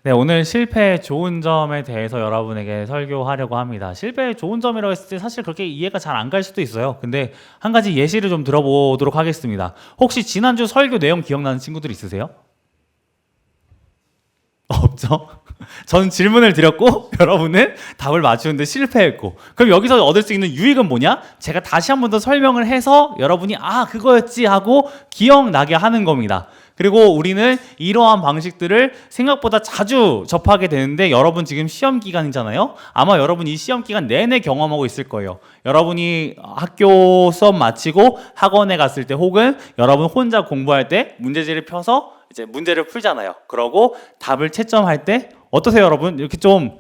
네, 오늘 실패의 좋은 점에 대해서 여러분에게 설교하려고 합니다. 실패의 좋은 점이라고 했을 때 사실 그렇게 이해가 잘 안 갈 수도 있어요. 근데 한 가지 예시를 좀 들어보도록 하겠습니다. 혹시 지난주 설교 내용 기억나는 친구들 있으세요? 없죠? 전 질문을 드렸고 여러분은 답을 맞추는데 실패했고, 그럼 여기서 얻을 수 있는 유익은 뭐냐? 제가 다시 한 번 더 설명을 해서 여러분이 그거였지 하고 기억나게 하는 겁니다. 그리고 우리는 이러한 방식들을 생각보다 자주 접하게 되는데, 여러분 지금 시험 기간이잖아요. 아마 여러분 이 시험 기간 내내 경험하고 있을 거예요. 여러분이 학교 수업 마치고 학원에 갔을 때, 혹은 여러분 혼자 공부할 때 문제지를 펴서 이제 문제를 풀잖아요. 그러고 답을 채점할 때 어떠세요, 여러분? 이렇게 좀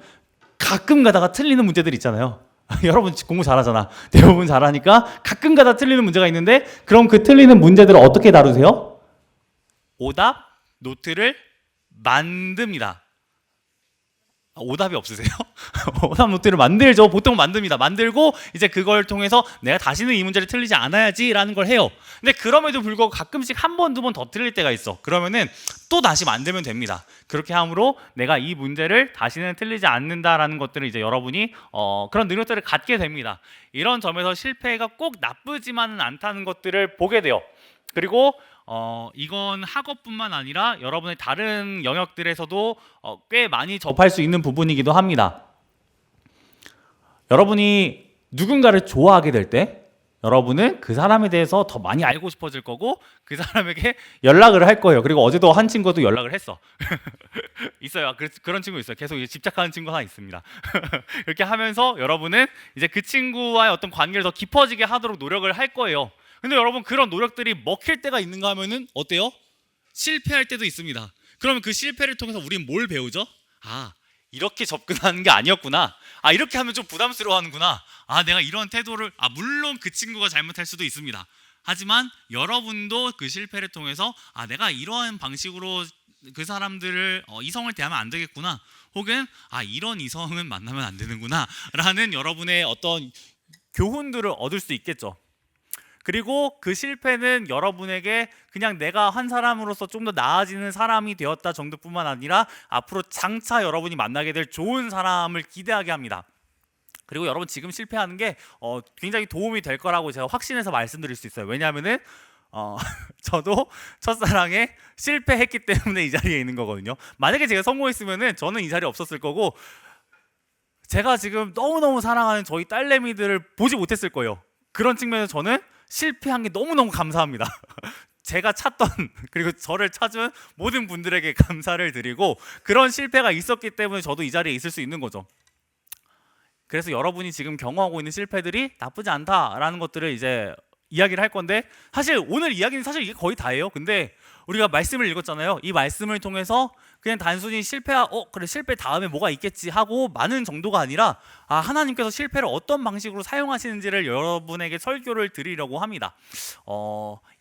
가끔 가다가 틀리는 문제들 있잖아요. 여러분 공부 잘하잖아. 대부분 잘하니까 가끔 가다 틀리는 문제가 있는데, 그럼 그 틀리는 문제들을 어떻게 다루세요? 오답 노트를 만듭니다. 오답이 없으세요? 오답 노트를 만들죠. 보통 만듭니다. 만들고 이제 그걸 통해서 내가 다시는 이 문제를 틀리지 않아야지 라는 걸 해요. 근데 그럼에도 불구하고 가끔씩 한 번, 두 번 더 틀릴 때가 있어. 그러면은 또 다시 만들면 됩니다. 그렇게 함으로 내가 이 문제를 다시는 틀리지 않는다라는 것들을 이제 여러분이 그런 능력들을 갖게 됩니다. 이런 점에서 실패가 꼭 나쁘지만은 않다는 것들을 보게 돼요. 그리고 이건 학업뿐만 아니라 여러분의 다른 영역들에서도 꽤 많이 접할 수 있는 부분이기도 합니다. 여러분이 누군가를 좋아하게 될 때 여러분은 그 사람에 대해서 더 많이 알고 싶어질 거고, 그 사람에게 연락을 할 거예요. 그리고 어제도 한 친구도 연락을 했어. 있어요. 그런 친구 있어요. 계속 집착하는 친구 하나 있습니다. 이렇게 하면서 여러분은 이제 그 친구와의 어떤 관계를 더 깊어지게 하도록 노력을 할 거예요. 근데 여러분, 그런 노력들이 먹힐 때가 있는가 하면은 어때요? 실패할 때도 있습니다. 그러면 그 실패를 통해서 우리는 뭘 배우죠? 이렇게 접근하는 게 아니었구나. 이렇게 하면 좀 부담스러워하는구나. 내가 이런 태도를, 물론 그 친구가 잘못할 수도 있습니다. 하지만 여러분도 그 실패를 통해서 내가 이러한 방식으로 그 사람들을 이성을 대하면 안 되겠구나. 혹은 이런 이성은 만나면 안 되는구나 라는 여러분의 어떤 교훈들을 얻을 수 있겠죠. 그리고 그 실패는 여러분에게 그냥 내가 한 사람으로서 좀 더 나아지는 사람이 되었다 정도뿐만 아니라 앞으로 장차 여러분이 만나게 될 좋은 사람을 기대하게 합니다. 그리고 여러분 지금 실패하는 게 굉장히 도움이 될 거라고 제가 확신해서 말씀드릴 수 있어요. 왜냐하면은 저도 첫사랑에 실패했기 때문에 이 자리에 있는 거거든요. 만약에 제가 성공했으면은 저는 이 자리에 없었을 거고, 제가 지금 너무너무 사랑하는 저희 딸내미들을 보지 못했을 거예요. 그런 측면에서 저는 실패한 게 너무너무 감사합니다. 제가 찾던, 그리고 저를 찾은 모든 분들에게 감사를 드리고, 그런 실패가 있었기 때문에 저도 이 자리에 있을 수 있는 거죠. 그래서 여러분이 지금 경험하고 있는 실패들이 나쁘지 않다라는 것들을 이제 이야기를 할 건데, 사실 오늘 이야기는 사실 이게 거의 다예요. 근데 우리가 말씀을 읽었잖아요. 이 말씀을 통해서 그냥 단순히 그래 실패 다음에 뭐가 있겠지 하고 마는 정도가 아니라, 하나님께서 실패를 어떤 방식으로 사용하시는지를 여러분에게 설교를 드리려고 합니다.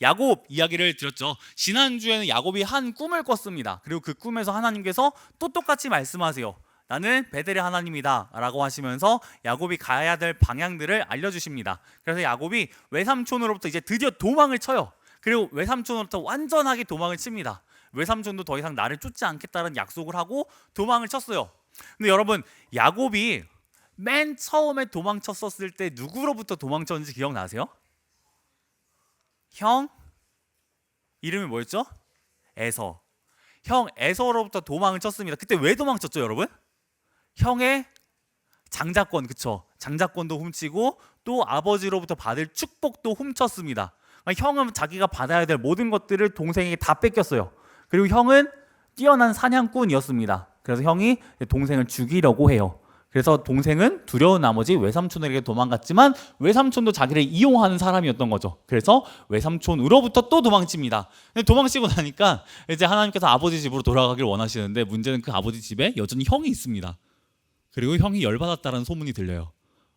야곱 이야기를 드렸죠. 지난주에는 야곱이 한 꿈을 꿨습니다. 그리고 그 꿈에서 하나님께서 또 똑같이 말씀하세요. 나는 베델의 하나님이다 라고 하시면서 야곱이 가야 될 방향들을 알려주십니다. 그래서 야곱이 외삼촌으로부터 이제 드디어 도망을 쳐요. 그리고 외삼촌으로부터 완전하게 도망을 칩니다. 외삼촌도 더 이상 나를 쫓지 않겠다는 약속을 하고 도망을 쳤어요. 근데 여러분, 야곱이 맨 처음에 도망쳤었을 때 누구로부터 도망쳤는지 기억나세요? 형 이름이 뭐였죠? 에서. 형 에서로부터 도망을 쳤습니다. 그때 왜 도망쳤죠, 여러분? 형의 장자권, 그쵸? 장자권도 훔치고 또 아버지로부터 받을 축복도 훔쳤습니다. 형은 자기가 받아야 될 모든 것들을 동생에게 다 뺏겼어요. 그리고 형은 뛰어난 사냥꾼이었습니다. 그래서 형이 동생을 죽이려고 해요. 그래서 동생은 두려운 나머지 외삼촌에게 도망갔지만 외삼촌도 자기를 이용하는 사람이었던 거죠. 그래서 외삼촌으로부터 또 도망칩니다. 근데 도망치고 나니까 이제 하나님께서 아버지 집으로 돌아가길 원하시는데, 문제는 그 아버지 집에 여전히 형이 있습니다. 그리고 형이 열받았다는 소문이 들려요.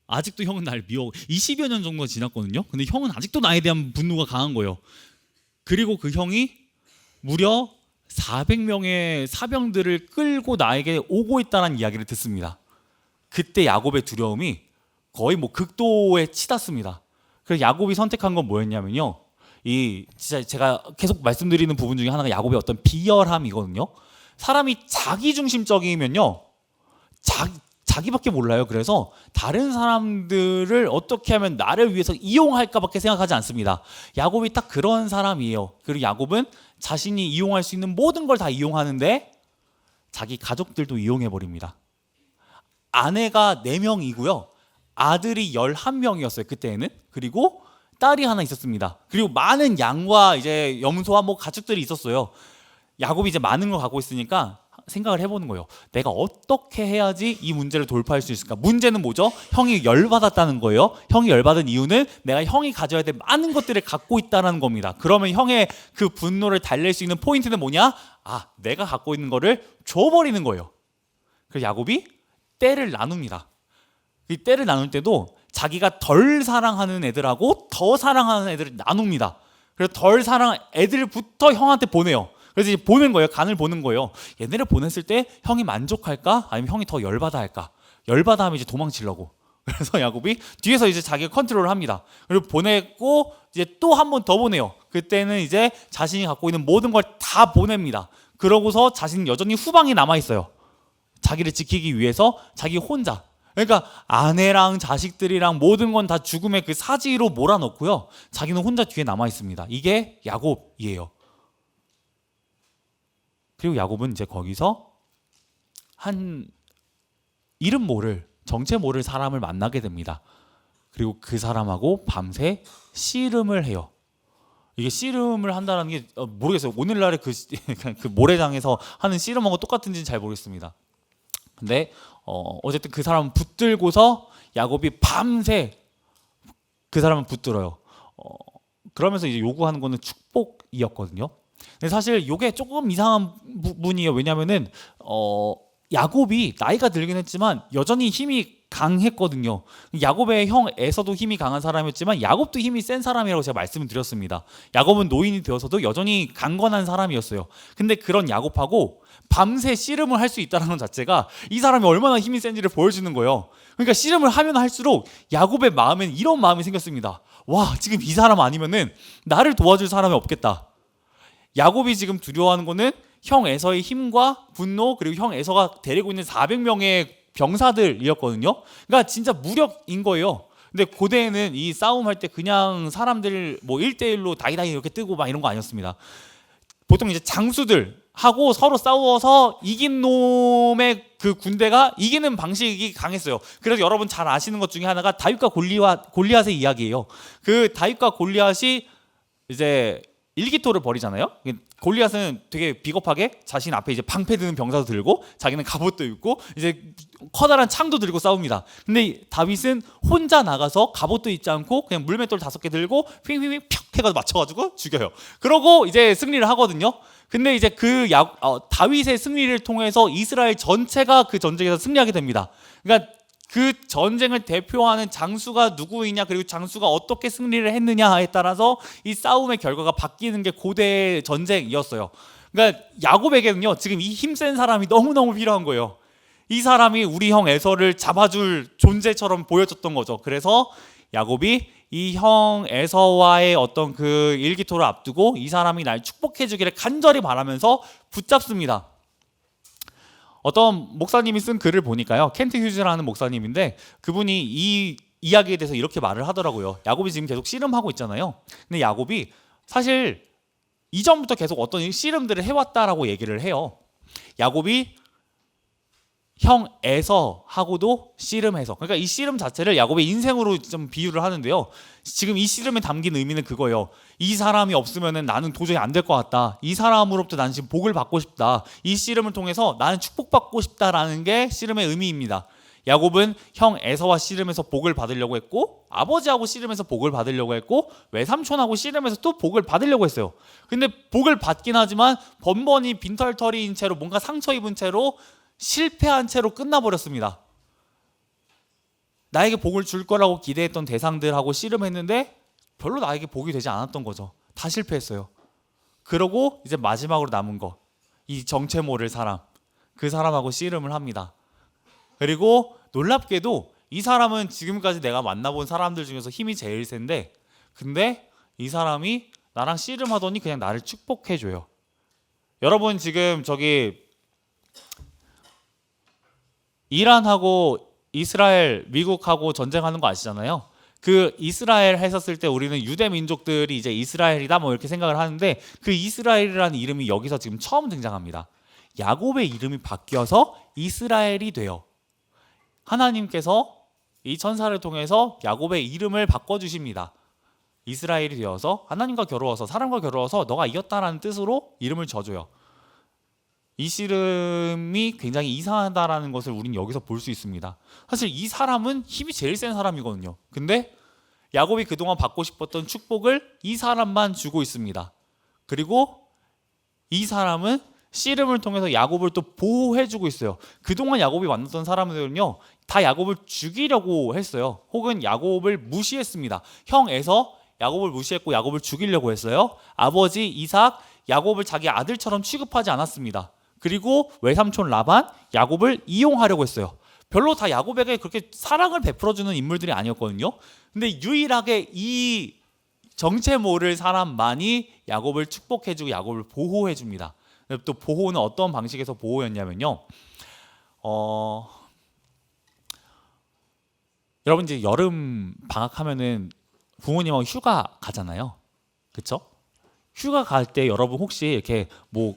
아직도 형은 날 미워. 20여 년 정도가 지났거든요. 근데 형은 아직도 나에 대한 분노가 강한 거예요. 그리고 그 형이 무려 400명의 사병들을 끌고 나에게 오고 있다는 이야기를 듣습니다. 그때 야곱의 두려움이 거의 극도에 치닫습니다. 그래서 야곱이 선택한 건 뭐였냐면요, 진짜 제가 계속 말씀드리는 부분 중에 하나가 야곱의 어떤 비열함이거든요. 사람이 자기중심적이면요, 자기밖에 몰라요. 그래서 다른 사람들을 어떻게 하면 나를 위해서 이용할까밖에 생각하지 않습니다. 야곱이 딱 그런 사람이에요. 그리고 야곱은 자신이 이용할 수 있는 모든 걸 다 이용하는데 자기 가족들도 이용해버립니다. 아내가 4명이고요. 아들이 11명이었어요. 그때는. 그리고 딸이 하나 있었습니다. 그리고 많은 양과 이제 염소와 뭐 가축들이 있었어요. 야곱이 이제 많은 걸 갖고 있으니까 생각을 해보는 거예요. 내가 어떻게 해야지 이 문제를 돌파할 수 있을까? 문제는 뭐죠? 형이 열받았다는 거예요. 형이 열받은 이유는 내가 형이 가져야 될 많은 것들을 갖고 있다는 겁니다. 그러면 형의 그 분노를 달랠 수 있는 포인트는 뭐냐? 내가 갖고 있는 거를 줘버리는 거예요. 그래서 야곱이 때를 나눕니다. 이 때를 나눌 때도 자기가 덜 사랑하는 애들하고 더 사랑하는 애들을 나눕니다. 그래서 덜 사랑하는 애들부터 형한테 보내요. 그래서 이제 보는 거예요. 간을 보는 거예요. 얘네를 보냈을 때 형이 만족할까? 아니면 형이 더 열받아 할까? 열받아 하면 이제 도망치려고. 그래서 야곱이 뒤에서 이제 자기가 컨트롤을 합니다. 그리고 보냈고 이제 또 한 번 더 보내요. 그때는 이제 자신이 갖고 있는 모든 걸 다 보냅니다. 그러고서 자신은 여전히 후방에 남아 있어요. 자기를 지키기 위해서 자기 혼자. 그러니까 아내랑 자식들이랑 모든 건 다 죽음의 그 사지로 몰아넣고요. 자기는 혼자 뒤에 남아 있습니다. 이게 야곱이에요. 그리고 야곱은 이제 거기서 한 이름 모를, 정체 모를 사람을 만나게 됩니다. 그리고 그 사람하고 밤새 씨름을 해요. 이게 씨름을 한다는 게 모르겠어요. 오늘날에 그 모래장에서 하는 씨름하고 똑같은지는 잘 모르겠습니다. 근데 어쨌든 그 사람은 붙들고서 야곱이 밤새 그 사람은 붙들어요. 그러면서 이제 요구하는 거는 축복이었거든요. 근데 사실 이게 조금 이상한 부분이에요. 왜냐하면은 야곱이 나이가 들긴 했지만 여전히 힘이 강했거든요. 야곱의 형 에서도 힘이 강한 사람이었지만 야곱도 힘이 센 사람이라고 제가 말씀을 드렸습니다. 야곱은 노인이 되어서도 여전히 강건한 사람이었어요. 근데 그런 야곱하고 밤새 씨름을 할 수 있다는 것 자체가 이 사람이 얼마나 힘이 센지를 보여주는 거예요. 그러니까 씨름을 하면 할수록 야곱의 마음엔 이런 마음이 생겼습니다. 와, 지금 이 사람 아니면은 나를 도와줄 사람이 없겠다. 야곱이 지금 두려워하는 거는 형 에서의 힘과 분노, 그리고 형 에서가 데리고 있는 400명의 병사들이었거든요. 그러니까 진짜 무력인 거예요. 근데 고대에는 이 싸움할 때 그냥 사람들 뭐 1대1로 다이다이 이렇게 뜨고 막 이런 거 아니었습니다. 보통 이제 장수들 하고 서로 싸워서 이긴 놈의 그 군대가 이기는 방식이 강했어요. 그래서 여러분 잘 아시는 것 중에 하나가 다윗과 골리앗의 이야기예요. 그 다윗과 골리앗이 이제 일기토를 벌이잖아요. 골리앗은 되게 비겁하게 자신 앞에 이제 방패 드는 병사도 들고 자기는 갑옷도 입고 이제 커다란 창도 들고 싸웁니다. 근데 다윗은 혼자 나가서 갑옷도 입지 않고 그냥 물맷돌 5개 들고 핑핑핑 펴 해가지고 맞춰가지고 죽여요. 그러고 이제 승리를 하거든요. 근데 이제 다윗의 승리를 통해서 이스라엘 전체가 그 전쟁에서 승리하게 됩니다. 그러니까 그 전쟁을 대표하는 장수가 누구이냐, 그리고 장수가 어떻게 승리를 했느냐에 따라서 이 싸움의 결과가 바뀌는 게 고대 전쟁이었어요. 그러니까 야곱에게는요, 지금 이 힘센 사람이 너무너무 필요한 거예요. 이 사람이 우리 형 에서를 잡아줄 존재처럼 보여줬던 거죠. 그래서 야곱이 이 형 에서와의 어떤 그 일기토를 앞두고 이 사람이 날 축복해 주기를 간절히 바라면서 붙잡습니다. 어떤 목사님이 쓴 글을 보니까요, 켄트 휴즈라는 목사님인데 그분이 이 이야기에 대해서 이렇게 말을 하더라고요. 야곱이 지금 계속 씨름하고 있잖아요. 근데 야곱이 사실 이전부터 계속 어떤 씨름들을 해왔다라고 얘기를 해요. 야곱이 형 에서하고도 씨름해서, 그러니까 이 씨름 자체를 야곱의 인생으로 좀 비유를 하는데요. 지금 이 씨름에 담긴 의미는 그거예요. 이 사람이 없으면 나는 도저히 안 될 것 같다. 이 사람으로부터 나는 지금 복을 받고 싶다. 이 씨름을 통해서 나는 축복받고 싶다라는 게 씨름의 의미입니다. 야곱은 형 에서와 씨름해서 복을 받으려고 했고, 아버지하고 씨름해서 복을 받으려고 했고, 외삼촌하고 씨름해서 또 복을 받으려고 했어요. 근데 복을 받긴 하지만 번번이 빈털터리인 채로, 뭔가 상처 입은 채로, 실패한 채로 끝나버렸습니다. 나에게 복을 줄 거라고 기대했던 대상들하고 씨름했는데 별로 나에게 복이 되지 않았던 거죠. 다 실패했어요. 그러고 이제 마지막으로 남은 거, 이 정체 모를 사람, 그 사람하고 씨름을 합니다. 그리고 놀랍게도 이 사람은 지금까지 내가 만나본 사람들 중에서 힘이 제일 센데, 근데 이 사람이 나랑 씨름하더니 그냥 나를 축복해줘요. 여러분 지금 저기 이란하고 이스라엘, 미국하고 전쟁하는 거 아시잖아요. 그 이스라엘 했었을 때 우리는 유대 민족들이 이제 이스라엘이다 뭐 이렇게 생각을 하는데 그 이스라엘이라는 이름이 여기서 지금 처음 등장합니다. 야곱의 이름이 바뀌어서 이스라엘이 돼요. 하나님께서 이 천사를 통해서 야곱의 이름을 바꿔주십니다. 이스라엘이 되어서 하나님과 겨루어서 사람과 겨루어서 너가 이겼다라는 뜻으로 이름을 져줘요. 이 씨름이 굉장히 이상하다라는 것을 우리는 여기서 볼 수 있습니다. 사실 이 사람은 힘이 제일 센 사람이거든요. 근데 야곱이 그동안 받고 싶었던 축복을 이 사람만 주고 있습니다. 그리고 이 사람은 씨름을 통해서 야곱을 또 보호해주고 있어요. 그동안 야곱이 만났던 사람들은요 다 야곱을 죽이려고 했어요. 혹은 야곱을 무시했습니다. 형 에서 야곱을 무시했고 야곱을 죽이려고 했어요. 아버지 이삭 야곱을 자기 아들처럼 취급하지 않았습니다. 그리고 외삼촌 라반 야곱을 이용하려고 했어요. 별로 다 야곱에게 그렇게 사랑을 베풀어주는 인물들이 아니었거든요. 근데 유일하게 이 정체 모를 사람만이 야곱을 축복해주고 야곱을 보호해줍니다. 또 보호는 어떤 방식에서 보호였냐면요. 여러분 이제 여름 방학하면은 부모님하고 휴가 가잖아요. 그렇죠? 휴가 갈 때 여러분 혹시 이렇게 뭐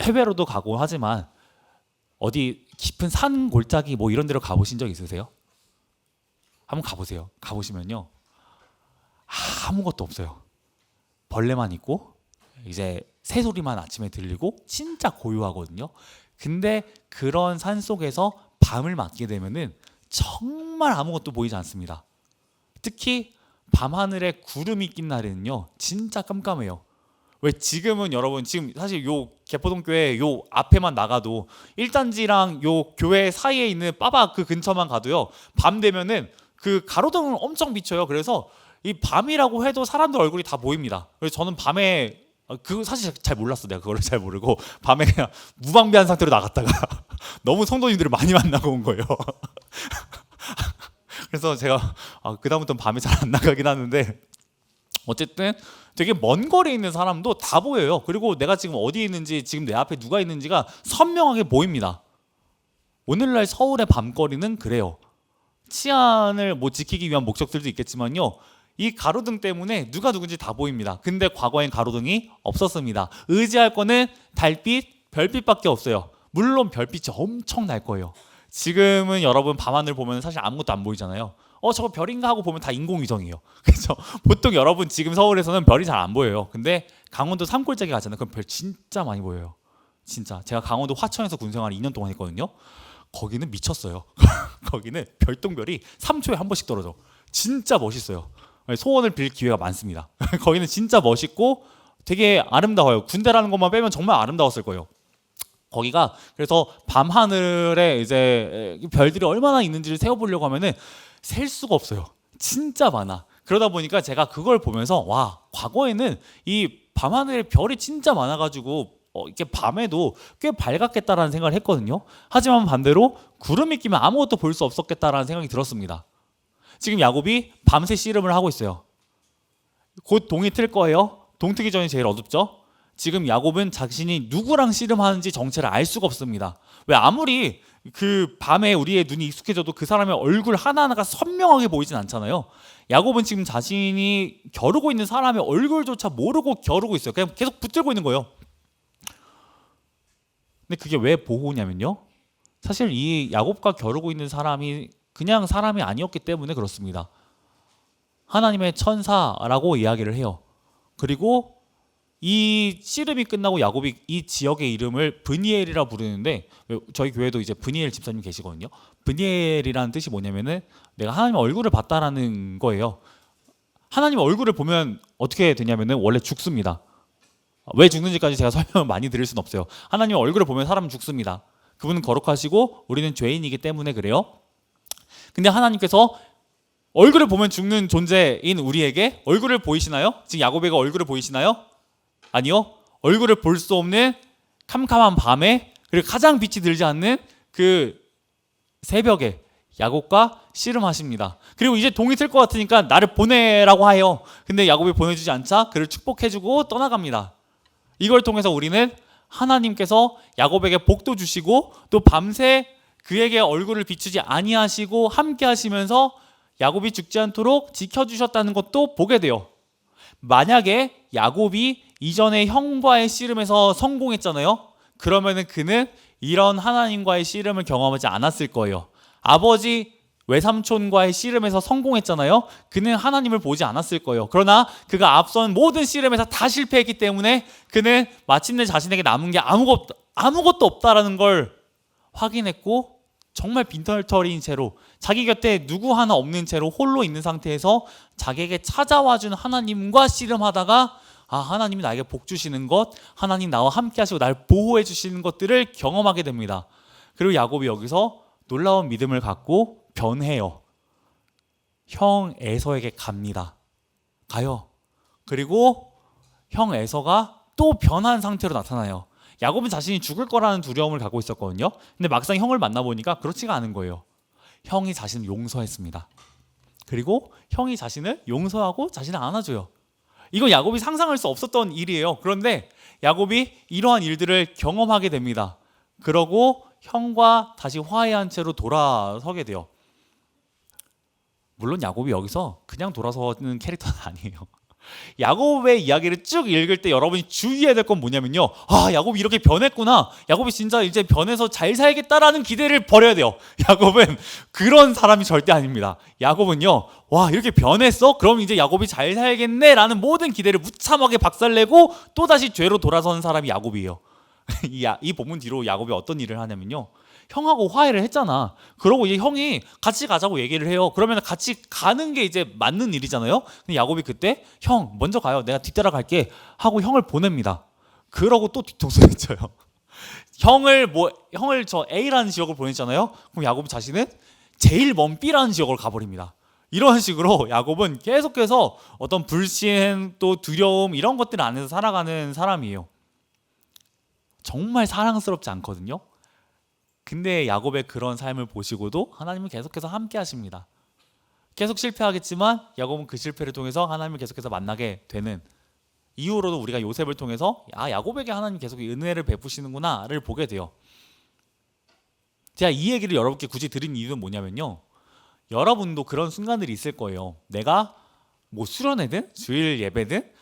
해외로도 가고 하지만 어디 깊은 산 골짜기 뭐 이런 데로 가보신 적 있으세요? 한번 가보세요. 가보시면요 아무것도 없어요. 벌레만 있고 이제 새소리만 아침에 들리고 진짜 고요하거든요. 근데 그런 산 속에서 밤을 맞게 되면은 정말 아무것도 보이지 않습니다. 특히 밤하늘에 구름이 낀 날에는요 진짜 깜깜해요. 왜 지금은 여러분 지금 사실 요 개포동교회 요 앞에만 나가도 1단지랑 요 교회 사이에 있는 빠바 그 근처만 가도요 밤 되면은 그 가로등을 엄청 비춰요. 그래서 이 밤이라고 해도 사람들 얼굴이 다 보입니다. 그래서 저는 밤에 그 사실 잘 몰랐어. 내가 그걸 잘 모르고 밤에 그냥 무방비한 상태로 나갔다가 너무 성도님들을 많이 만나고 온 거예요. 그래서 제가 그다음부터는 밤에 잘 안 나가긴 하는데 어쨌든 되게 먼 거리에 있는 사람도 다 보여요. 그리고 내가 지금 어디에 있는지 지금 내 앞에 누가 있는지가 선명하게 보입니다. 오늘날 서울의 밤거리는 그래요. 치안을 뭐 지키기 위한 목적들도 있겠지만요. 이 가로등 때문에 누가 누군지 다 보입니다. 근데 과거엔 가로등이 없었습니다. 의지할 거는 달빛, 별빛밖에 없어요. 물론 별빛이 엄청 날 거예요. 지금은 여러분 밤하늘 보면 사실 아무것도 안 보이잖아요. 저거 별인가 하고 보면 다 인공위성이에요. 그래서 보통 여러분 지금 서울에서는 별이 잘 안 보여요. 근데 강원도 산골짜기 가잖아요. 그럼 별 진짜 많이 보여요. 진짜 제가 강원도 화천에서 군생활을 2년 동안 했거든요. 거기는 미쳤어요. 거기는 별똥별이 3초에 한 번씩 떨어져. 진짜 멋있어요. 소원을 빌 기회가 많습니다. 거기는 진짜 멋있고 되게 아름다워요. 군대라는 것만 빼면 정말 아름다웠을 거예요. 거기가 그래서 밤하늘에 이제 별들이 얼마나 있는지를 세어보려고 하면은 셀 수가 없어요. 진짜 많아. 그러다 보니까 제가 그걸 보면서 와 과거에는 이 밤하늘에 별이 진짜 많아가지고 이렇게 밤에도 꽤 밝았겠다라는 생각을 했거든요. 하지만 반대로 구름이 끼면 아무것도 볼 수 없었겠다라는 생각이 들었습니다. 지금 야곱이 밤새 씨름을 하고 있어요. 곧 동이 틀 거예요. 동 트기 전이 제일 어둡죠. 지금 야곱은 자신이 누구랑 씨름하는지 정체를 알 수가 없습니다. 왜 아무리 그 밤에 우리의 눈이 익숙해져도 그 사람의 얼굴 하나하나가 선명하게 보이진 않잖아요. 야곱은 지금 자신이 겨루고 있는 사람의 얼굴조차 모르고 겨루고 있어요. 그냥 계속 붙들고 있는 거예요. 근데 그게 왜 보호냐면요. 사실 이 야곱과 겨루고 있는 사람이 그냥 사람이 아니었기 때문에 그렇습니다. 하나님의 천사라고 이야기를 해요. 그리고 이 씨름이 끝나고 야곱이 이 지역의 이름을 브니엘이라 부르는데 저희 교회도 이제 브니엘 집사님 계시거든요. 브니엘이라는 뜻이 뭐냐면은 내가 하나님의 얼굴을 봤다라는 거예요. 하나님의 얼굴을 보면 어떻게 되냐면은 원래 죽습니다. 왜 죽는지까지 제가 설명을 많이 드릴 수는 없어요. 하나님의 얼굴을 보면 사람은 죽습니다. 그분은 거룩하시고 우리는 죄인이기 때문에 그래요. 근데 하나님께서 얼굴을 보면 죽는 존재인 우리에게 얼굴을 보이시나요? 지금 야곱에게 얼굴을 보이시나요? 아니요. 얼굴을 볼 수 없는 캄캄한 밤에 그리고 가장 빛이 들지 않는 그 새벽에 야곱과 씨름하십니다. 그리고 이제 동이 틀 것 같으니까 나를 보내라고 해요. 근데 야곱이 보내주지 않자 그를 축복해주고 떠나갑니다. 이걸 통해서 우리는 하나님께서 야곱에게 복도 주시고 또 밤새 그에게 얼굴을 비추지 아니하시고 함께 하시면서 야곱이 죽지 않도록 지켜주셨다는 것도 보게 돼요. 만약에 야곱이 이전에 형과의 씨름에서 성공했잖아요. 그러면은 그는 이런 하나님과의 씨름을 경험하지 않았을 거예요. 아버지 외삼촌과의 씨름에서 성공했잖아요. 그는 하나님을 보지 않았을 거예요. 그러나 그가 앞선 모든 씨름에서 다 실패했기 때문에 그는 마침내 자신에게 남은 게 아무것도 없다라는 걸 확인했고, 정말 빈털터리인 채로 자기 곁에 누구 하나 없는 채로 홀로 있는 상태에서 자기에게 찾아와준 하나님과 씨름하다가 하나님이 나에게 복 주시는 것, 하나님 나와 함께 하시고 날 보호해 주시는 것들을 경험하게 됩니다. 그리고 야곱이 여기서 놀라운 믿음을 갖고 변해요. 형 에서에게 가요. 그리고 형 에서가 또 변한 상태로 나타나요. 야곱은 자신이 죽을 거라는 두려움을 갖고 있었거든요. 근데 막상 형을 만나보니까 그렇지가 않은 거예요. 형이 자신을 용서했습니다. 그리고 형이 자신을 용서하고 자신을 안아줘요. 이건 야곱이 상상할 수 없었던 일이에요. 그런데 야곱이 이러한 일들을 경험하게 됩니다. 그러고 형과 다시 화해한 채로 돌아서게 돼요. 물론 야곱이 여기서 그냥 돌아서는 캐릭터는 아니에요. 야곱의 이야기를 쭉 읽을 때 여러분이 주의해야 될 건 뭐냐면요, 야곱이 이렇게 변했구나, 야곱이 진짜 이제 변해서 잘 살겠다라는 기대를 버려야 돼요. 야곱은 그런 사람이 절대 아닙니다. 야곱은요, 이렇게 변했어? 그럼 이제 야곱이 잘 살겠네 라는 모든 기대를 무참하게 박살내고 또다시 죄로 돌아서는 사람이 야곱이에요. 이 본문 뒤로 야곱이 어떤 일을 하냐면요, 형하고 화해를 했잖아. 그러고 이제 형이 같이 가자고 얘기를 해요. 그러면 같이 가는 게 이제 맞는 일이잖아요. 근데 야곱이 그때 형 먼저 가요, 내가 뒤따라 갈게 하고 형을 보냅니다. 그러고 또 뒤통수를 쳐요. 형을 저 A라는 지역을 보냈잖아요. 그럼 야곱 자신은 제일 먼 B라는 지역으로 가버립니다. 이런 식으로 야곱은 계속해서 어떤 불신 또 두려움 이런 것들 안에서 살아가는 사람이에요. 정말 사랑스럽지 않거든요. 근데 야곱의 그런 삶을 보시고도 하나님은 계속해서 함께 하십니다. 계속 실패하겠지만 야곱은 그 실패를 통해서 하나님을 계속해서 만나게 되는, 이후로도 우리가 요셉을 통해서 야곱에게 하나님 계속 은혜를 베푸시는구나를 보게 돼요. 제가 이 얘기를 여러분께 굳이 드린 이유는 뭐냐면요, 여러분도 그런 순간들이 있을 거예요. 내가 수련회든 주일 예배든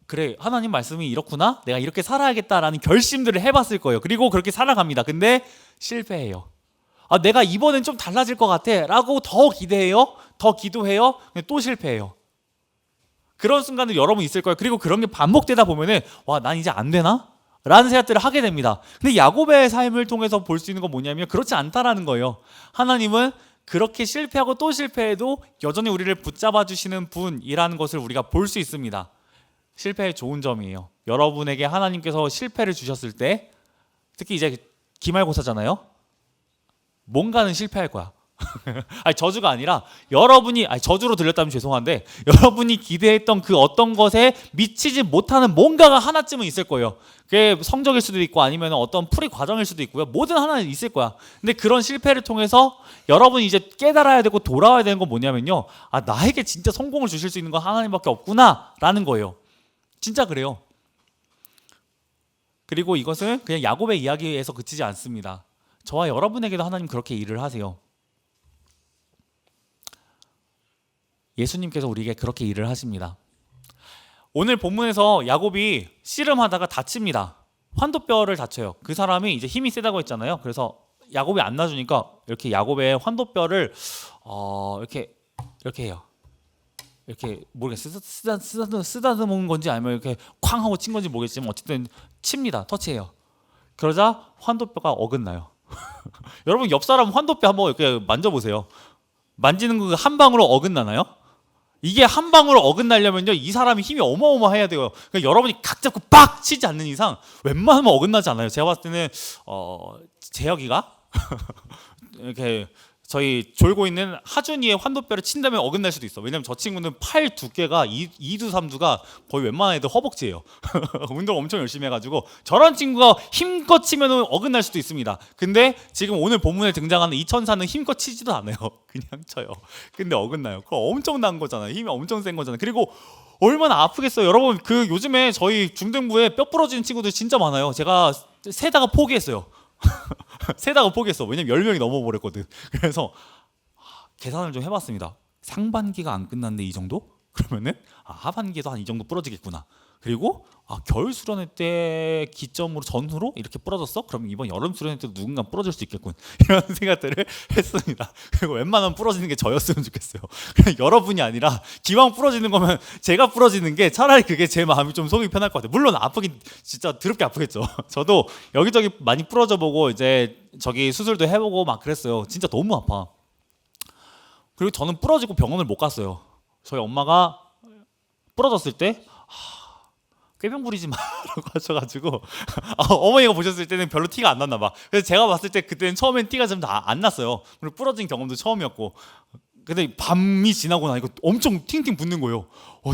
그래, 하나님 말씀이 이렇구나, 내가 이렇게 살아야겠다라는 결심들을 해봤을 거예요. 그리고 그렇게 살아갑니다. 근데 실패해요. 내가 이번엔 좀 달라질 것 같아 라고 더 기대해요, 더 기도해요, 근데 또 실패해요. 그런 순간들 여러분 있을 거예요. 그리고 그런 게 반복되다 보면은 난 이제 안 되나? 라는 생각들을 하게 됩니다. 근데 야곱의 삶을 통해서 볼 수 있는 건 뭐냐면 그렇지 않다라는 거예요. 하나님은 그렇게 실패하고 또 실패해도 여전히 우리를 붙잡아 주시는 분이라는 것을 우리가 볼 수 있습니다. 실패의 좋은 점이에요. 여러분에게 하나님께서 실패를 주셨을 때, 특히 이제 기말고사잖아요. 뭔가는 실패할 거야. 저주가 아니라 여러분이 저주로 들렸다면 죄송한데, 여러분이 기대했던 그 어떤 것에 미치지 못하는 뭔가가 하나쯤은 있을 거예요. 그게 성적일 수도 있고 아니면 어떤 풀이 과정일 수도 있고요. 뭐든 하나는 있을 거야. 근데 그런 실패를 통해서 여러분이 이제 깨달아야 되고 돌아와야 되는 건 뭐냐면요, 나에게 진짜 성공을 주실 수 있는 건 하나님밖에 없구나 라는 거예요. 진짜 그래요. 그리고 이것은 그냥 야곱의 이야기에서 그치지 않습니다. 저와 여러분에게도 하나님 그렇게 일을 하세요. 예수님께서 우리에게 그렇게 일을 하십니다. 오늘 본문에서 야곱이 씨름하다가 다칩니다. 환도뼈를 다쳐요. 그 사람이 이제 힘이 세다고 했잖아요. 그래서 야곱이 안 놔주니까 이렇게 야곱의 환도뼈를 이렇게 해요. 이렇게 모르겠어요. 쓰다듬은 건지 아니면 이렇게 쾅 하고 친 건지 모르겠지만 어쨌든 칩니다. 터치해요. 그러자 환도뼈가 어긋나요. 여러분 옆 사람 환도뼈 한번 이렇게 만져보세요. 만지는 거 한 방으로 어긋나나요? 이게 한 방으로 어긋나려면요, 이 사람이 힘이 어마어마해야 돼요. 그러니까 여러분이 각 잡고 빡 치지 않는 이상 웬만하면 어긋나지 않아요. 제가 봤을 때는 재혁이가 이렇게 저희 졸고 있는 하준이의 환도뼈를 친다면 어긋날 수도 있어. 왜냐면 저 친구는 팔 두께가 2두 3두가 거의 웬만한 애들 허벅지예요. 운동 엄청 열심히 해가지고 저런 친구가 힘껏 치면 어긋날 수도 있습니다. 근데 지금 오늘 본문에 등장하는 이천사는 힘껏 치지도 않아요. 그냥 쳐요. 근데 어긋나요. 그거 엄청난 거잖아요. 힘이 엄청 센 거잖아요. 그리고 얼마나 아프겠어요. 여러분, 그 요즘에 저희 중등부에 뼈 부러지는 친구들 진짜 많아요. 제가 세다가 포기했어요. 세다가 포기했어. 왜냐면 10명이 넘어버렸거든. 그래서 계산을 좀 해봤습니다. 상반기가 안 끝났는데 이 정도? 그러면은 하반기에도 한 이 정도 부러지겠구나. 그리고 겨울 수련회 때 기점으로 전후로 이렇게 부러졌어? 그럼 이번 여름 수련회 때도 누군가 부러질 수 있겠군. 이런 생각들을 했습니다. 그리고 웬만하면 부러지는 게 저였으면 좋겠어요. 그냥 여러분이 아니라 기왕 부러지는 거면 제가 부러지는 게 차라리 그게 제 마음이 좀 속이 편할 것 같아요. 물론 아프긴 진짜 더럽게 아프겠죠. 저도 여기저기 많이 부러져 보고 이제 저기 수술도 해보고 막 그랬어요. 진짜 너무 아파. 그리고 저는 부러지고 병원을 못 갔어요. 저희 엄마가 부러졌을 때 꾀병 부리지 마라고 하셔가지고 어머니가 보셨을 때는 별로 티가 안 났나 봐. 그래서 제가 봤을 때 그때는 처음엔 티가 좀 다 안 났어요. 그리고 부러진 경험도 처음이었고, 근데 밤이 지나고 나니까 엄청 팅팅 붓는 거예요.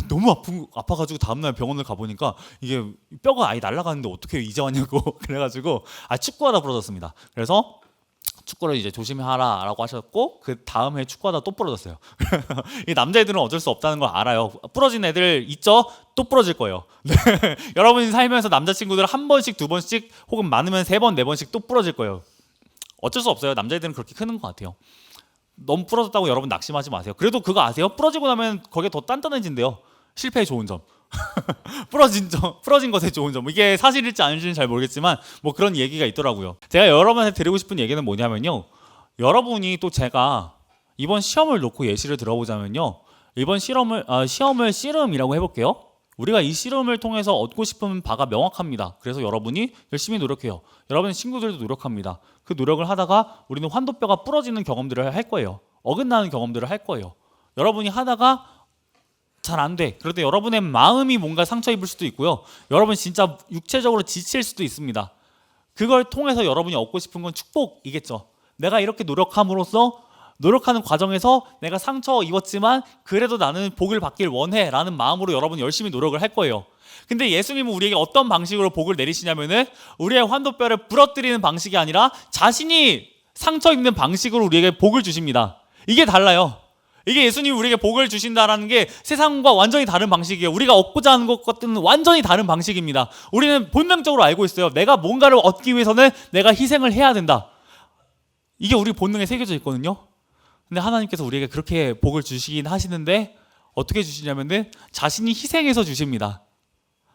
너무 아파가지고 다음날 병원을 가보니까 이게 뼈가 아예 날아가는데 어떻게 이제 왔냐고 그래가지고 축구하다 부러졌습니다. 그래서 축구를 이제 조심하라라고 하셨고, 그 다음 해 축구하다 또 부러졌어요. 이 남자애들은 어쩔 수 없다는 걸 알아요. 부러진 애들 있죠? 또 부러질 거예요. 네. 여러분이 살면서 남자친구들 한 번씩, 두 번씩, 혹은 많으면 3번, 4번씩 또 부러질 거예요. 어쩔 수 없어요. 남자애들은 그렇게 크는 것 같아요. 너무 부러졌다고 여러분 낙심하지 마세요. 그래도 그거 아세요? 부러지고 나면 거기에 더 단단해진대요. 실패의 좋은 점. 부러진 것의 좋은 점. 이게 사실일지 아닐지는 잘 모르겠지만 뭐 그런 얘기가 있더라고요. 제가 여러분한테 드리고 싶은 얘기는 뭐냐면요, 여러분이 또 제가 이번 시험을 놓고 예시를 들어보자면요, 이번 시험을 씨름이라고 해볼게요. 우리가 이 씨름을 통해서 얻고 싶은 바가 명확합니다. 그래서 여러분이 열심히 노력해요. 여러분의 친구들도 노력합니다. 그 노력을 하다가 우리는 환도뼈가 부러지는 경험들을 할 거예요. 어긋나는 경험들을 할 거예요. 여러분이 하다가 잘 안 돼. 그럴 때 여러분의 마음이 뭔가 상처 입을 수도 있고요. 여러분 진짜 육체적으로 지칠 수도 있습니다. 그걸 통해서 여러분이 얻고 싶은 건 축복이겠죠. 내가 이렇게 노력함으로써, 노력하는 과정에서 내가 상처 입었지만 그래도 나는 복을 받길 원해 라는 마음으로 여러분이 열심히 노력을 할 거예요. 근데 예수님은 우리에게 어떤 방식으로 복을 내리시냐면은 우리의 환도뼈를 부러뜨리는 방식이 아니라 자신이 상처 입는 방식으로 우리에게 복을 주십니다. 이게 달라요. 이게 예수님이 우리에게 복을 주신다라는 게 세상과 완전히 다른 방식이에요. 우리가 얻고자 하는 것과는 완전히 다른 방식입니다. 우리는 본능적으로 알고 있어요. 내가 뭔가를 얻기 위해서는 내가 희생을 해야 된다. 이게 우리 본능에 새겨져 있거든요. 근데 하나님께서 우리에게 그렇게 복을 주시긴 하시는데 어떻게 주시냐면은 자신이 희생해서 주십니다.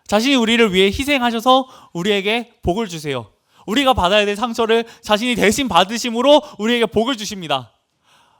자신이 우리를 위해 희생하셔서 우리에게 복을 주세요. 우리가 받아야 될 상처를 자신이 대신 받으심으로 우리에게 복을 주십니다.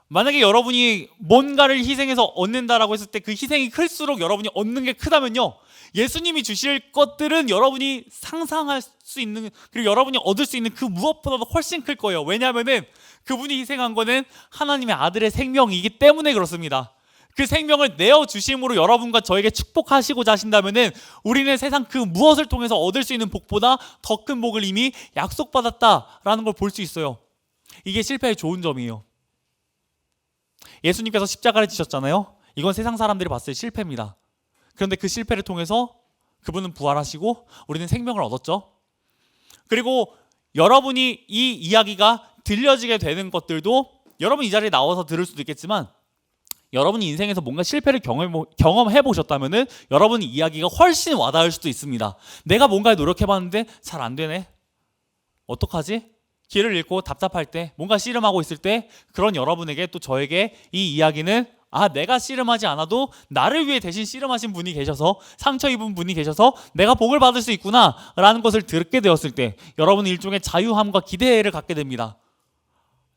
만약에 여러분이 뭔가를 희생해서 얻는다라고 했을 때 그 희생이 클수록 여러분이 얻는 게 크다면요, 예수님이 주실 것들은 여러분이 상상할 수 있는, 그리고 여러분이 얻을 수 있는 그 무엇보다도 훨씬 클 거예요. 왜냐하면은 그분이 희생한 거는 하나님의 아들의 생명이기 때문에 그렇습니다. 그 생명을 내어주심으로 여러분과 저에게 축복하시고자 하신다면은 우리는 세상 그 무엇을 통해서 얻을 수 있는 복보다 더 큰 복을 이미 약속받았다라는 걸 볼 수 있어요. 이게 실패의 좋은 점이에요. 예수님께서 십자가를 지셨잖아요. 이건 세상 사람들이 봤을 때 실패입니다. 그런데 그 실패를 통해서 그분은 부활하시고 우리는 생명을 얻었죠. 그리고 여러분이 이 이야기가 들려지게 되는 것들도, 여러분 이 자리에 나와서 들을 수도 있겠지만 여러분이 인생에서 뭔가 실패를 경험해 보셨다면은 여러분 이야기가 훨씬 와닿을 수도 있습니다. 내가 뭔가에 노력해봤는데 잘 안 되네. 어떡하지? 길을 잃고 답답할 때, 뭔가 씨름하고 있을 때, 그런 여러분에게 또 저에게 이 이야기는 내가 씨름하지 않아도 나를 위해 대신 씨름하신 분이 계셔서, 상처 입은 분이 계셔서 내가 복을 받을 수 있구나 라는 것을 듣게 되었을 때 여러분은 일종의 자유함과 기대를 갖게 됩니다.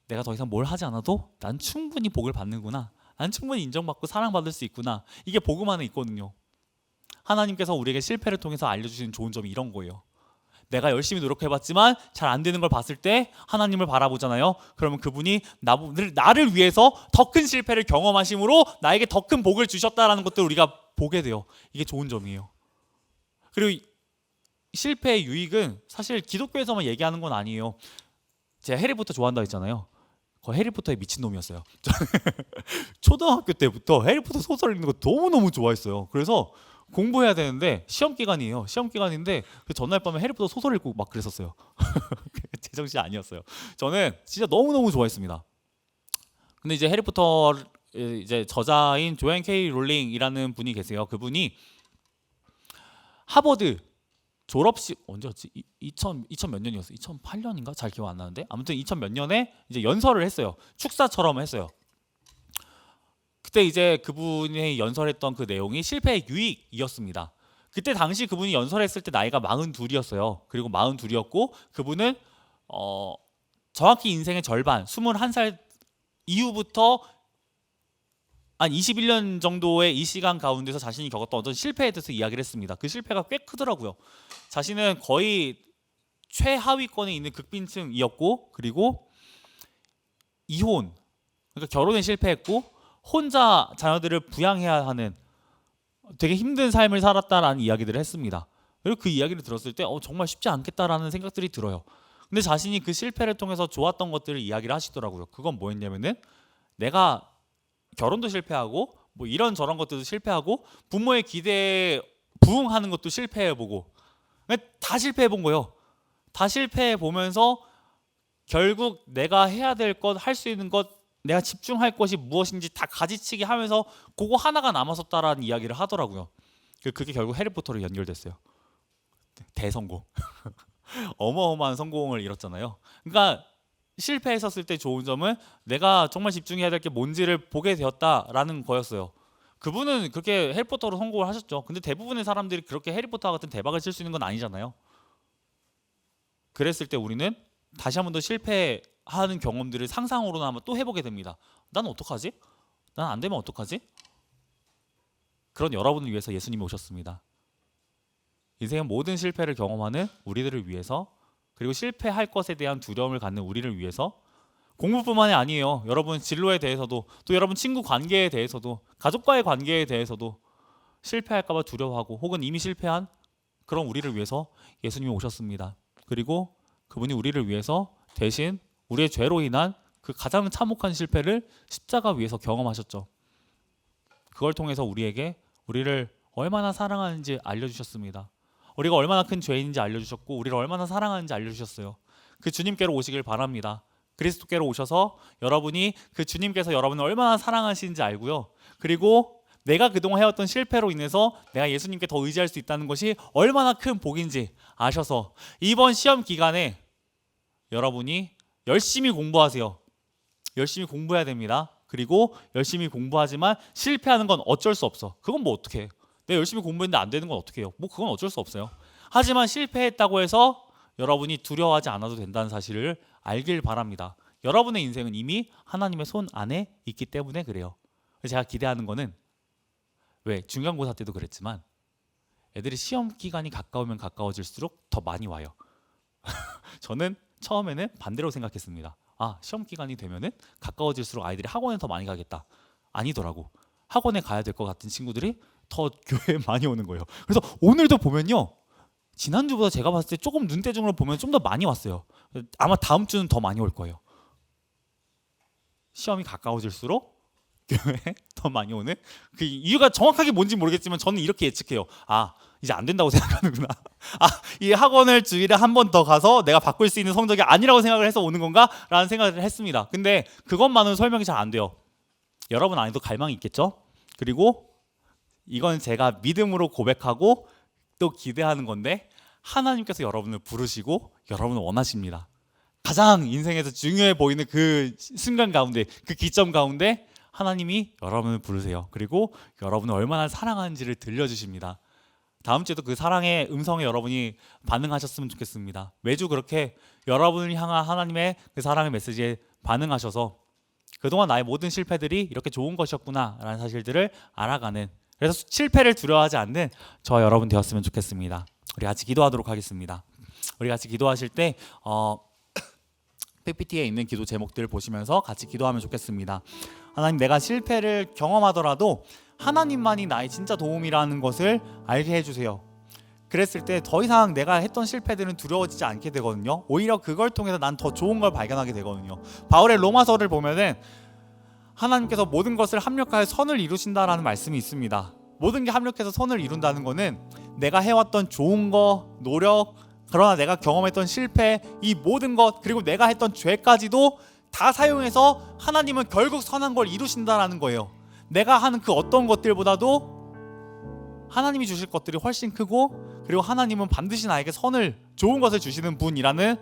내가 더 이상 뭘 하지 않아도 난 충분히 복을 받는구나, 난 충분히 인정받고 사랑받을 수 있구나. 이게 복음 안에 있거든요. 하나님께서 우리에게 실패를 통해서 알려주시는 좋은 점이 이런 거예요. 내가 열심히 노력해봤지만 잘 안 되는 걸 봤을 때 하나님을 바라보잖아요. 그러면 그분이 나를 위해서 더 큰 실패를 경험하심으로 나에게 더 큰 복을 주셨다라는 것들을 우리가 보게 돼요. 이게 좋은 점이에요. 그리고 실패의 유익은 사실 기독교에서만 얘기하는 건 아니에요. 제가 해리포터 좋아한다고 했잖아요. 해리포터에 미친놈이었어요. 초등학교 때부터 해리포터 소설 읽는 거 너무너무 좋아했어요. 그래서 공부해야 되는데 시험 기간이에요. 시험 기간인데 그 전날 밤에 해리포터 소설 읽고 막 그랬었어요. 제정신이 아니었어요. 저는 진짜 너무너무 좋아했습니다. 근데 이제 해리포터 이제 저자인 조앤 K 롤링이라는 분이 계세요. 그분이 하버드 졸업식 언제였지? 2000 몇 년이었어? 2008년인가? 잘 기억 안 나는데 아무튼 2000 몇 년에 이제 연설을 했어요. 축사처럼 했어요. 그때 이제 그분이 연설했던 그 내용이 실패의 유익이었습니다. 그때 당시 그분이 연설했을 때 나이가 42이었어요. 그리고 42이었고 그분은 정확히 인생의 절반 21살 이후부터 한 21년 정도의 이 시간 가운데서 자신이 겪었던 어떤 실패에 대해서 이야기를 했습니다. 그 실패가 꽤 크더라고요. 자신은 거의 최하위권에 있는 극빈층이었고 그리고 이혼, 그러니까 결혼에 실패했고 혼자 자녀들을 부양해야 하는 되게 힘든 삶을 살았다라는 이야기들을 했습니다. 그리고 그 이야기를 들었을 때 정말 쉽지 않겠다라는 생각들이 들어요. 근데 자신이 그 실패를 통해서 좋았던 것들을 이야기를 하시더라고요. 그건 뭐였냐면은 내가 결혼도 실패하고 뭐 이런 저런 것들도 실패하고 부모의 기대에 부응하는 것도 실패해보고 다 실패해본 거예요. 다 실패해보면서 결국 내가 해야 될 것, 할 수 있는 것, 내가 집중할 것이 무엇인지 다 가지치기 하면서 그거 하나가 남았었다라는 이야기를 하더라고요. 그게 결국 해리포터로 연결됐어요. 대성공. 어마어마한 성공을 이뤘잖아요. 그러니까 실패했었을 때 좋은 점은 내가 정말 집중해야 될 게 뭔지를 보게 되었다라는 거였어요. 그분은 그렇게 해리포터로 성공을 하셨죠. 근데 대부분의 사람들이 그렇게 해리포터 같은 대박을 칠 수 있는 건 아니잖아요. 그랬을 때 우리는 다시 한 번 더 실패하는 경험들을 상상으로나마 또 해보게 됩니다. 난 어떡하지? 난 안 되면 어떡하지? 그런 여러분을 위해서 예수님이 오셨습니다. 인생의 모든 실패를 경험하는 우리들을 위해서, 그리고 실패할 것에 대한 두려움을 갖는 우리를 위해서, 공부뿐만이 아니에요. 여러분 진로에 대해서도, 또 여러분 친구 관계에 대해서도, 가족과의 관계에 대해서도 실패할까 봐 두려워하고 혹은 이미 실패한 그런 우리를 위해서 예수님이 오셨습니다. 그리고 그분이 우리를 위해서 대신 우리의 죄로 인한 그 가장 참혹한 실패를 십자가 위에서 경험하셨죠. 그걸 통해서 우리에게 우리를 얼마나 사랑하는지 알려주셨습니다. 우리가 얼마나 큰 죄인인지 알려주셨고 우리를 얼마나 사랑하는지 알려주셨어요. 그 주님께로 오시길 바랍니다. 그리스도께로 오셔서 여러분이 그 주님께서 여러분을 얼마나 사랑하시는지 알고요. 그리고 내가 그동안 해왔던 실패로 인해서 내가 예수님께 더 의지할 수 있다는 것이 얼마나 큰 복인지 아셔서 이번 시험 기간에 여러분이 열심히 공부하세요. 열심히 공부해야 됩니다. 그리고 열심히 공부하지만 실패하는 건 어쩔 수 없어. 그건 뭐 어떻게 해. 내가 열심히 공부했는데 안 되는 건 어떻게 해요. 뭐 그건 어쩔 수 없어요. 하지만 실패했다고 해서 여러분이 두려워하지 않아도 된다는 사실을 알길 바랍니다. 여러분의 인생은 이미 하나님의 손 안에 있기 때문에 그래요. 제가 기대하는 거는, 왜 중간고사 때도 그랬지만 애들이 시험 기간이 가까우면 가까워질수록 더 많이 와요. 저는 처음에는 반대로 생각했습니다. 시험 기간이 되면은 가까워질수록 아이들이 학원에 더 많이 가겠다. 아니더라고. 학원에 가야 될 것 같은 친구들이 더 교회에 많이 오는 거예요. 그래서 오늘도 보면요, 지난주보다 제가 봤을 때 조금 눈대중으로 보면 좀 더 많이 왔어요. 아마 다음 주는 더 많이 올 거예요. 시험이 가까워질수록 교회에 더 많이 오는 그 이유가 정확하게 뭔지 모르겠지만 저는 이렇게 예측해요. 이제 안 된다고 생각하는구나. 이 학원을 주일에 한 번 더 가서 내가 바꿀 수 있는 성적이 아니라고 생각을 해서 오는 건가? 라는 생각을 했습니다. 근데 그것만은 설명이 잘 안 돼요. 여러분 안에도 갈망이 있겠죠? 그리고 이건 제가 믿음으로 고백하고 또 기대하는 건데, 하나님께서 여러분을 부르시고 여러분을 원하십니다. 가장 인생에서 중요해 보이는 그 순간 가운데, 그 기점 가운데 하나님이 여러분을 부르세요. 그리고 여러분을 얼마나 사랑하는지를 들려주십니다. 다음 주에도 그 사랑의 음성에 여러분이 반응하셨으면 좋겠습니다. 매주 그렇게 여러분을 향한 하나님의 그 사랑의 메시지에 반응하셔서 그동안 나의 모든 실패들이 이렇게 좋은 것이었구나 라는 사실들을 알아가는, 그래서 실패를 두려워하지 않는 저와 여러분 되었으면 좋겠습니다. 우리 같이 기도하도록 하겠습니다. 우리 같이 기도하실 때 PPT에 있는 기도 제목들을 보시면서 같이 기도하면 좋겠습니다. 하나님, 내가 실패를 경험하더라도 하나님만이 나의 진짜 도움이라는 것을 알게 해주세요. 그랬을 때 더 이상 내가 했던 실패들은 두려워지지 않게 되거든요. 오히려 그걸 통해서 난 더 좋은 걸 발견하게 되거든요. 바울의 로마서를 보면은 하나님께서 모든 것을 합력하여 선을 이루신다라는 말씀이 있습니다. 모든 게 합력해서 선을 이룬다는 거는 내가 해왔던 좋은 거, 노력, 그러나 내가 경험했던 실패, 이 모든 것, 그리고 내가 했던 죄까지도 다 사용해서 하나님은 결국 선한 걸 이루신다라는 거예요. 내가 하는 그 어떤 것들보다도 하나님이 주실 것들이 훨씬 크고, 그리고 하나님은 반드시 나에게 좋은 것을 주시는 분이라는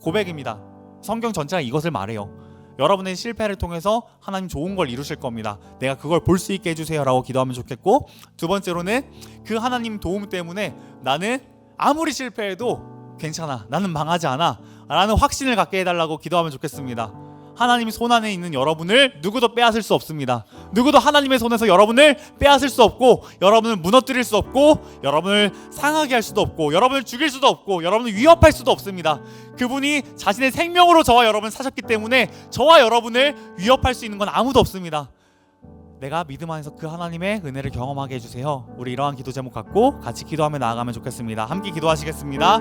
고백입니다. 성경 전체가 이것을 말해요. 여러분의 실패를 통해서 하나님 좋은 걸 이루실 겁니다. 내가 그걸 볼 수 있게 해주세요 라고 기도하면 좋겠고, 두 번째로는 그 하나님 도움 때문에 나는 아무리 실패해도 괜찮아, 나는 망하지 않아 라는 확신을 갖게 해달라고 기도하면 좋겠습니다. 하나님이 손안에 있는 여러분을 누구도 빼앗을 수 없습니다. 누구도 하나님의 손에서 여러분을 빼앗을 수 없고, 여러분을 무너뜨릴 수 없고, 여러분을 상하게 할 수도 없고, 여러분을 죽일 수도 없고, 여러분을 위협할 수도 없습니다. 그분이 자신의 생명으로 저와 여러분을 사셨기 때문에 저와 여러분을 위협할 수 있는 건 아무도 없습니다. 내가 믿음 안에서 그 하나님의 은혜를 경험하게 해주세요. 우리 이러한 기도 제목 갖고 같이 기도하며 나아가면 좋겠습니다. 함께 기도하시겠습니다.